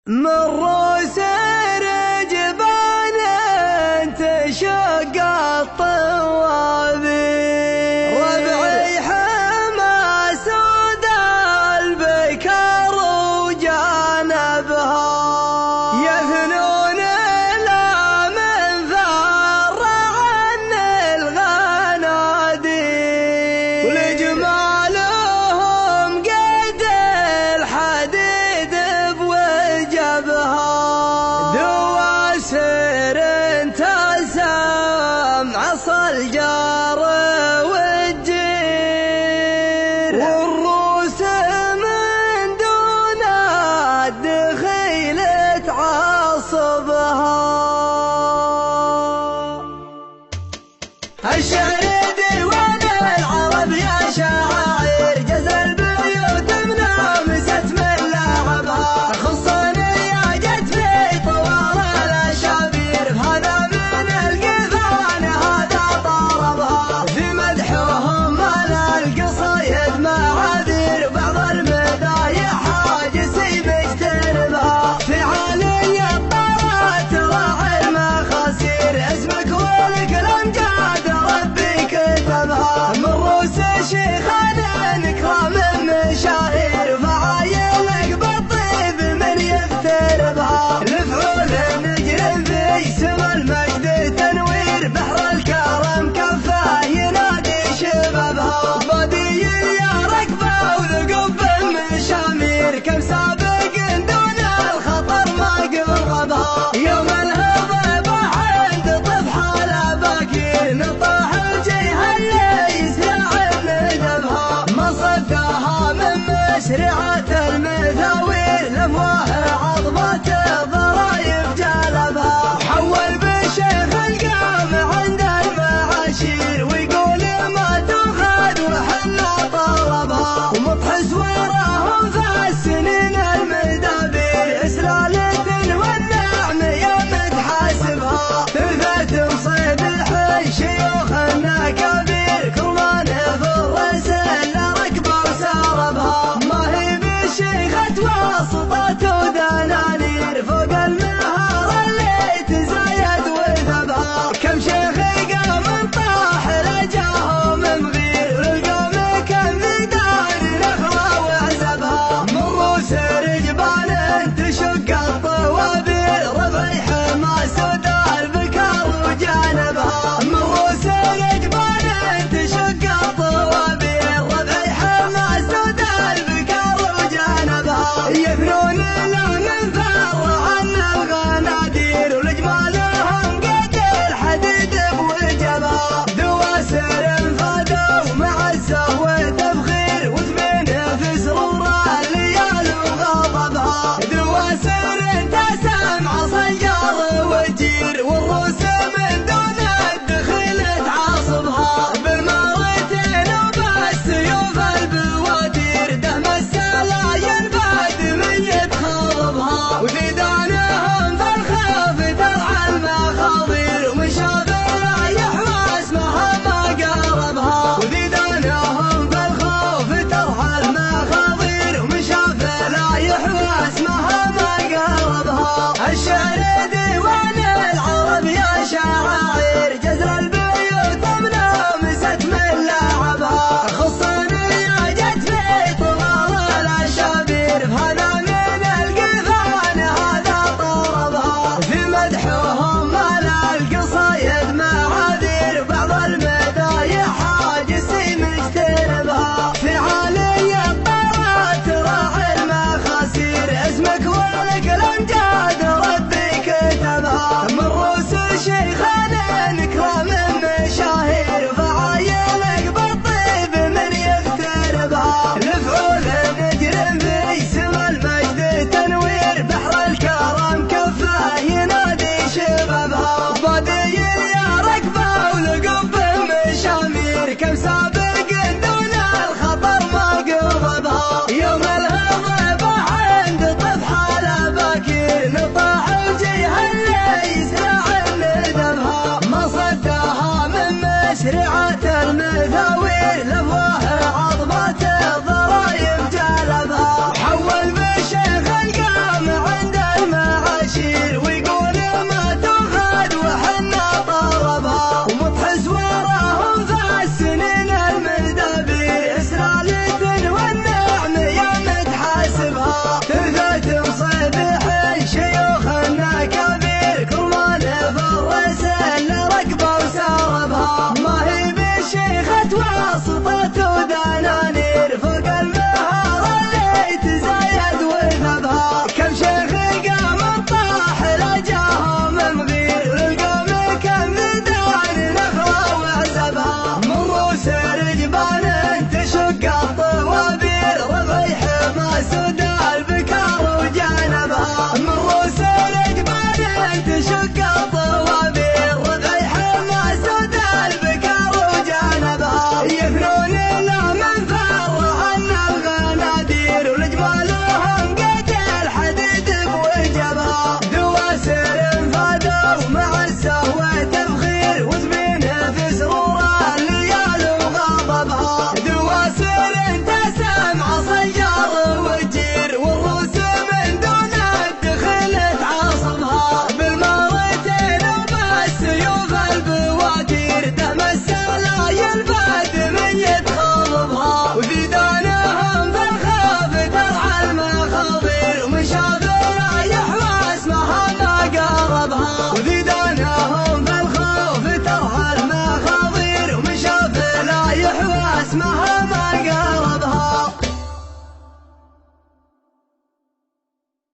من سير جبال تشق الطوابي ربعي حما سود البكر وجانبها يثنون لا من ثار عن الغنادي ولجمالهم قد الحديد بوجبها دواسر تسام عصا الجار والجير والروس من دون الدخيل تعصبها الشعر ديوان العرب يا شاعر جز البيوت منامست من لعبها خصني جت في طوال الاشابير هذا من القفان هذا طربها في مدحهم على القصايد معاذير بعض المدايح حاجسي مجتنبها في عالي الطارات راعي المخاسير اسمك والكلام جاد ربي كتبها من روس شيخان اكرام مشاهير فعايلك بالطيب من يفتربها الفعول نجرم في سما المجد تنوير بحر الكرم كفاه ينادي شبابها بادي يا ركبه وثقب المشامير كم سابق دون الخطر ما قربها يوم الهضبه عند طفحه الاباكير نطاح الجيهه اللي يسرع ندبها ما صداها من مسرعه المثاوير لفواه عظمه الضرايب جلبها حول بالشيخ القام عند المعاشير ويقول ما تؤخذ وحنا طلبها ومطحس وراهم في السنين المدابير اسلالة والنعم يا متحاسبها ثبت مصيبح شيوخنا كبير كرمان في الرسل ركبه وساربها ما هي بالشيخة واسطة ودنانير فوق المهار اللي تزايد وذبها كم شيخ قام طاح رجاهم مغير والقوم كم مقدار نخوة وعزبها من روس رجبان تشق الطوابير ربعي حما سود البكر وجانبها من روس رجبان تشق الطوابير ربعي حما سود البكر وجانبها يثنون تلفت مصيبة